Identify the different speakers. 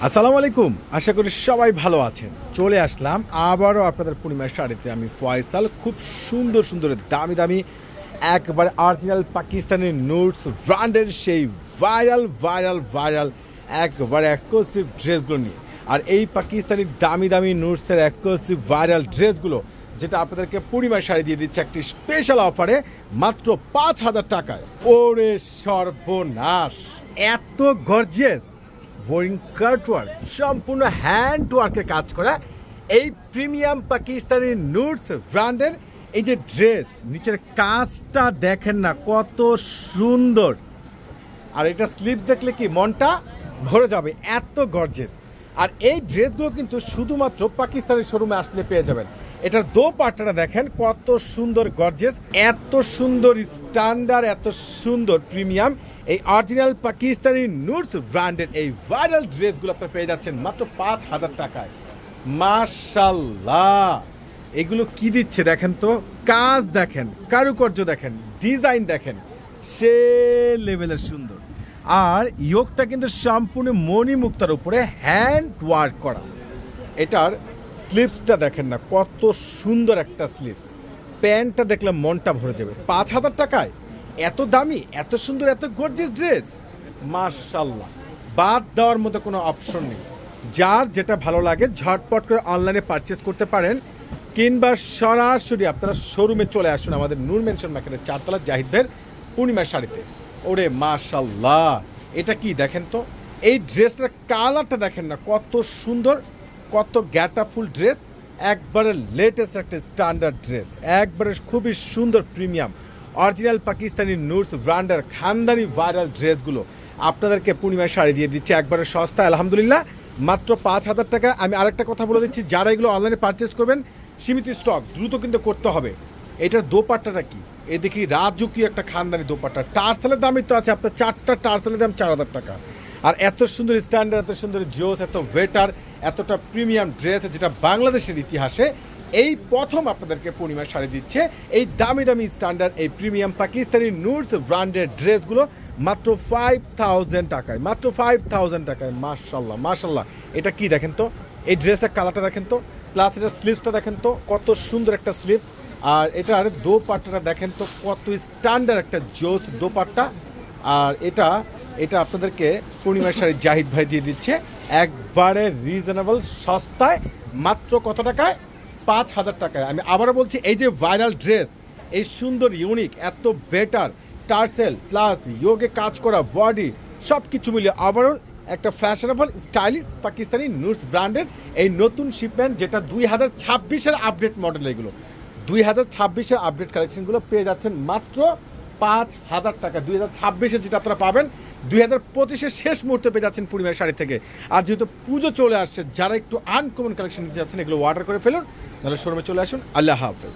Speaker 1: আসসালামু আলাইকুম, আশা করি সবাই ভালো আছেন। চলে আসলাম আবারও আপনাদের পূর্ণিমার শাড়িতে। আমি ফয়সাল। খুব সুন্দর সুন্দর দামি দামি একবারে অরিজিনাল পাকিস্তানি নুটস ব্র্যান্ডের সেই ভাইরাল ভাইরাল ভাইরাল একবারে এক্সক্লুসিভ ড্রেসগুলো নিয়ে। আর এই পাকিস্তানি দামি দামি নুটসের এক্সক্লুসিভ ভাইরাল ড্রেসগুলো যেটা আপনাদেরকে পূর্ণিমার শাড়ি দিয়ে দিচ্ছে একটি স্পেশাল অফারে মাত্র ৫,০০০ টাকায়। ওরে সর্বনাশ, এত গর্জিয়াস বোরিং কাটওয়ার্ক, সম্পূর্ণ হ্যান্ড ওয়ার্কের কাজ করা এই প্রিমিয়াম পাকিস্তানি নুটস ব্র্যান্ডের এই যে ড্রেস, নিচের কাজটা দেখেন না কত সুন্দর। আর এটা স্লিপ দেখলে কি মনটা ভরে যাবে, এত গর্জিয়াস। আর এই ড্রেসগুলো কিন্তু শুধুমাত্র পাকিস্তানি শোরুমে আসলে পেয়ে যাবেন। এটার দোপাট্টাটা দেখেন কত সুন্দর গর্জিয়াস, এত সুন্দর স্ট্যান্ডার্ড, এত সুন্দর প্রিমিয়াম এই অরিজিনাল পাকিস্তানি নুটস ব্র্যান্ডের এই ভাইরাল ড্রেসগুলো আপনারা পেয়ে যাচ্ছেন মাত্র ৫,০০০ টাকায়। মাশাআল্লাহ, এগুলো কি দিচ্ছে দেখেন তো, কাজ দেখেন, কারুকার্য দেখেন, ডিজাইন দেখেন, সে লেভেলের সুন্দর। আর ইয়োগটা কিন্তু সম্পূর্ণ মণিমুক্তার উপরে হ্যান্ড ওয়ার্ক করা। এটার স্লিভসটা দেখেন না কত সুন্দর একটা স্লিভস, প্যান্টটা দেখলে মনটা ভরে যাবে। ৫,০০০ টাকায় এত দামি, এত সুন্দর, এত গর্জিয়াস ড্রেস, মাশাআল্লাহ, বাদ দেওয়ার মতো কোনো অপশন নেই। যার যেটা ভালো লাগে ঝটপট করে অনলাইনে পারচেস করতে পারেন, কিংবা সরাসরি আপনারা শোরুমে চলে আসুন আমাদের নূর মেনশন মার্কেটের ৪ তলা জাহিদ ভাইয়ের পূর্ণিমার শাড়িতে। ওরে মাশাআল্লাহ, এটা কি দেখেন তো, এই ড্রেসটার কালারটা দেখেন না কত সুন্দর, কত গ্যাটাফুল ড্রেস, একবারে লেটেস্ট একটা স্ট্যান্ডার্ড ড্রেস, একবারে খুবই সুন্দর প্রিমিয়াম অরিজিনাল পাকিস্তানি নুটস ব্র্যান্ডের খানদানি ভাইরাল ড্রেসগুলো আপনাদেরকে পূর্ণিমার শাড়ি দিয়ে দিচ্ছে একবারে সস্তা, আলহামদুলিল্লাহ, মাত্র ৫,০০০ টাকা। আমি আরেকটা কথা বলে দিচ্ছি, যারা এগুলো অনলাইনে পারচেস করবেন সীমিত স্টক, দ্রুত কিন্তু করতে হবে। এটার দোপাট্টাটা কি, এ দেখি রাজকীয় একটা খানদানি দোপাট্টা, টার্সেলের দামই তো আছে আপনার, ৪টা টার্সেলের দাম ৪,০০০ টাকা। আর এত সুন্দর স্ট্যান্ডার্ড, এত সুন্দর জোস, এত ওয়েটার, এতটা প্রিমিয়াম ড্রেস যেটা বাংলাদেশের ইতিহাসে এই প্রথম আপনাদেরকে পূর্ণিমার শাড়ি দিচ্ছে এই দামি দামি স্ট্যান্ডার্ড এই প্রিমিয়াম পাকিস্তানি নুটস ব্র্যান্ডের ড্রেসগুলো মাত্র ৫,০০০ টাকায়, মাত্র ৫,০০০ টাকায়। মাশাআল্লাহ মাশাআল্লাহ, এটা কি দেখেন তো, এই ড্রেসের কালারটা দেখেন তো, প্লাস এটার স্লিভসটা দেখেন তো কত সুন্দর একটা স্লিভস। আর এটার দোপাট্টাটা দেখেন তো কত স্ট্যান্ডার্ড একটা জোস দোপাট্টা। আর এটা আপনাদেরকে পূর্ণিমার শাড়ি জাহিদ ভাই দিয়ে দিচ্ছে একবারে রিজনেবল সস্তায়, মাত্র কত টাকায়, ৫,০০০ টাকায়। আমি আবারও বলছি, এই যে ভাইরাল ড্রেস, এই সুন্দর ইউনিক, এত বেটার টার্সেল প্লাস ইয়োগে কাজ করা বডি, সব কিছু মিলিয়ে ওভারঅল একটা ফ্যাশনেবল স্টাইলিশ পাকিস্তানি নুটস ব্র্যান্ডের এই নতুন শিপমেন্ট, যেটা ২০২৬-এর আপডেট মডেল। এগুলো ২০২৬-এর আপডেট কালেকশনগুলো পেয়ে যাচ্ছেন মাত্র ৫,০০০ টাকা। ২০২৬-এর যেটা আপনারা পাবেন ২০২৫-এর শেষ মুহূর্তে পেয়ে যাচ্ছেন পূর্ণিমার শাড়ি থেকে। আর যেহেতু পুজো চলে আসছে, যারা একটু আনকমন কালেকশন নিতে যাচ্ছেন এগুলো অর্ডার করে ফেলুন, নাহলে শোরুমে চলে আসুন। আল্লাহ হাফেজ।